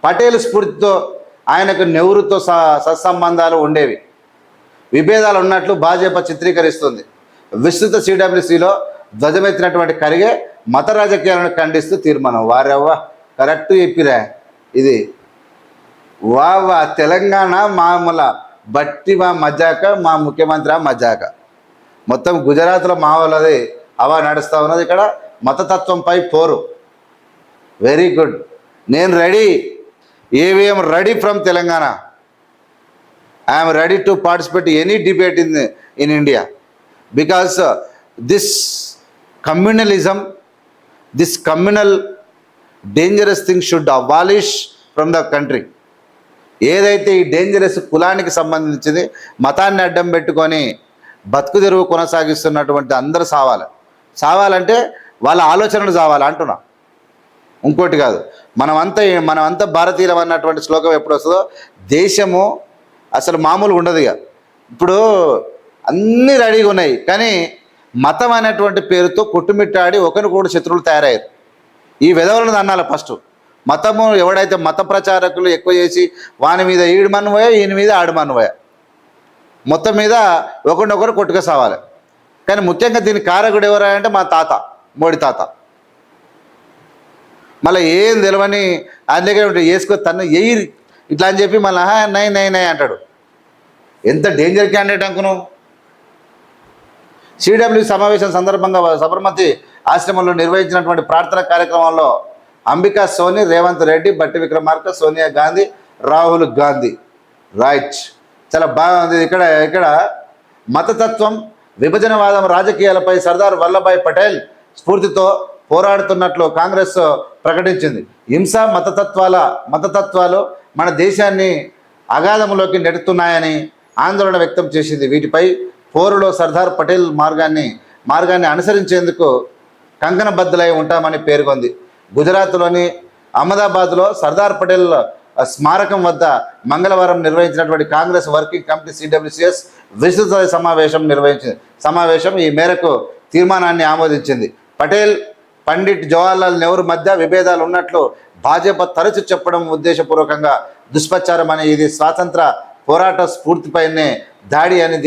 పటేల్ స్ఫూర్తితో ఆయనకు నెహ్రూతో సత్సంబంధాలు ఉండేవి. విభేదాలు ఉన్నట్లు భాజపా చిత్రీకరిస్తుంది. విస్తృత సిడబ్ల్యూసిలో ధ్వజమెత్తినటువంటి ఖర్గే మత రాజకీయాలను ఖండిస్తూ తీర్మానం. వారెవ్వ కరెక్ట్ చెప్పిరా ఇది. వా తెలంగాణ మామూల బట్టి మా మజాక, మా ముఖ్యమంత్రి మజాక. మొత్తం గుజరాత్లో మా వాళ్ళది అవా నడుస్తూ ఉన్నది. ఇక్కడ మతతత్వంపై పోరు. Very good. నేను రెడీ. ఏవిఎం ready from Telangana. I'm ready to participate any debate in India because this communalism, this communal dangerous thing should abolish from the country. ఏదైతే ఈ డేంజరస్ కులానికి సంబంధించింది మతాన్ని అడ్డం పెట్టుకొని బతుకు తెరువు కొనసాగిస్తున్నటువంటి అందరూ సావాలంటే వాళ్ళ ఆలోచనలు సావాలి అంటున్నా, ఇంకోటి కాదు. మనమంతా భారతీయులం అన్నటువంటి శ్లోకం ఎప్పుడు వస్తుందో దేశము అసలు మామూలు ఉండదు. ఇక ఇప్పుడు అన్నీ రెడీగా ఉన్నాయి, కానీ మతం అనేటువంటి పేరుతో కొట్టుమిట్టాడి ఒకరికొకరు శత్రువులు తయారయ్యారు. ఈ విధవలను అన్నాలి ఫస్ట్. మతము ఎవడైతే మత ప్రచారకులు ఎక్కువ చేసి వాని మీద ఈడు మన్నుపోయా, ఈయన మీద ఆడు మన్నుపోయా, మొత్తం మీద ఒకరినొకరు కొట్టుక సావాలి. కానీ ముఖ్యంగా దీని కారకుడు ఎవరంటే మా తాత, మోడీ తాత. మళ్ళీ ఏం తెలియని ఆయన దగ్గర ఉంటాయి వేసుకో తను ఎయ్యి ఇట్లా అని చెప్పి మళ్ళీ నై అంటాడు. ఎంత డేంజర్ క్యాండిడేట్ అనుకున్నావు. సిడబ్ల్యూ సమావేశం సందర్భంగా సబర్మతి ఆశ్రమంలో నిర్వహించినటువంటి ప్రార్థన కార్యక్రమంలో అంబికా సోని, రేవంత్ రెడ్డి, బట్టి విక్రమార్క, సోనియా గాంధీ, రాహుల్ గాంధీ. రైట్, చాలా బాగుంది. ఇక్కడ మతతత్వం, విభజనవాదం రాజకీయాలపై సర్దార్ వల్లభాయ్ పటేల్ స్ఫూర్తితో పోరాడుతున్నట్లు కాంగ్రెస్ ప్రకటించింది. హింస మతతత్వాలు మన దేశాన్ని అగాధంలోకి నెడుతున్నాయని ఆందోళన వ్యక్తం చేసింది. వీటిపై పోరులో సర్దార్ పటేల్ మార్గాన్ని అనుసరించేందుకు కంకణబద్ధులై ఉంటామని పేర్కొంది. గుజరాత్లోని అహ్మదాబాద్లో సర్దార్ పటేల్ స్మారకం వద్ద మంగళవారం నిర్వహించినటువంటి కాంగ్రెస్ వర్కింగ్ కమిటీ సిడబ్ల్యూసిఎస్ విస్తృత సమావేశం నిర్వహించింది. ఈ మేరకు తీర్మానాన్ని ఆమోదించింది. పటేల్, పండిట్ జవహర్లాల్ నెహ్రూ మధ్య విభేదాలు ఉన్నట్లు భాజపా తరచు చెప్పడం ఉద్దేశపూర్వకంగా దుష్ప్రచారం అని, ఇది స్వాతంత్ర పోరాట స్ఫూర్తిపైనే దాడి అని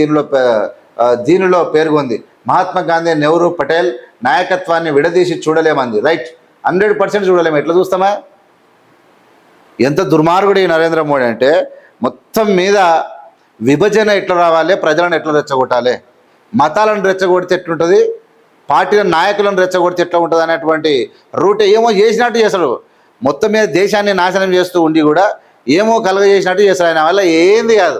దీనిలో పేర్కొంది. మహాత్మా గాంధీ, నెహ్రూ, పటేల్ నాయకత్వాన్ని విడదీసి చూడలేమంది. రైట్, 100% చూడలేము. ఎట్లా చూస్తామా? ఎంత దుర్మార్గుడు ఈ నరేంద్ర మోడీ అంటే, మొత్తం మీద విభజన ఎట్లా రావాలి, ప్రజలను ఎట్లా రెచ్చగొట్టాలి, మతాలను రెచ్చగొడితే ఎట్లుంటుంది, పార్టీల నాయకులను రెచ్చగొడితే ఎట్లా ఉంటుంది అనేటువంటి రూట్ ఏమో చేసినట్టు చేస్తాడు. మొత్తం మీద దేశాన్ని నాశనం చేస్తూ ఉండి కూడా ఏమో కలగజేసినట్టు చేస్తాడు. ఆయన వల్ల ఏంది కాదు.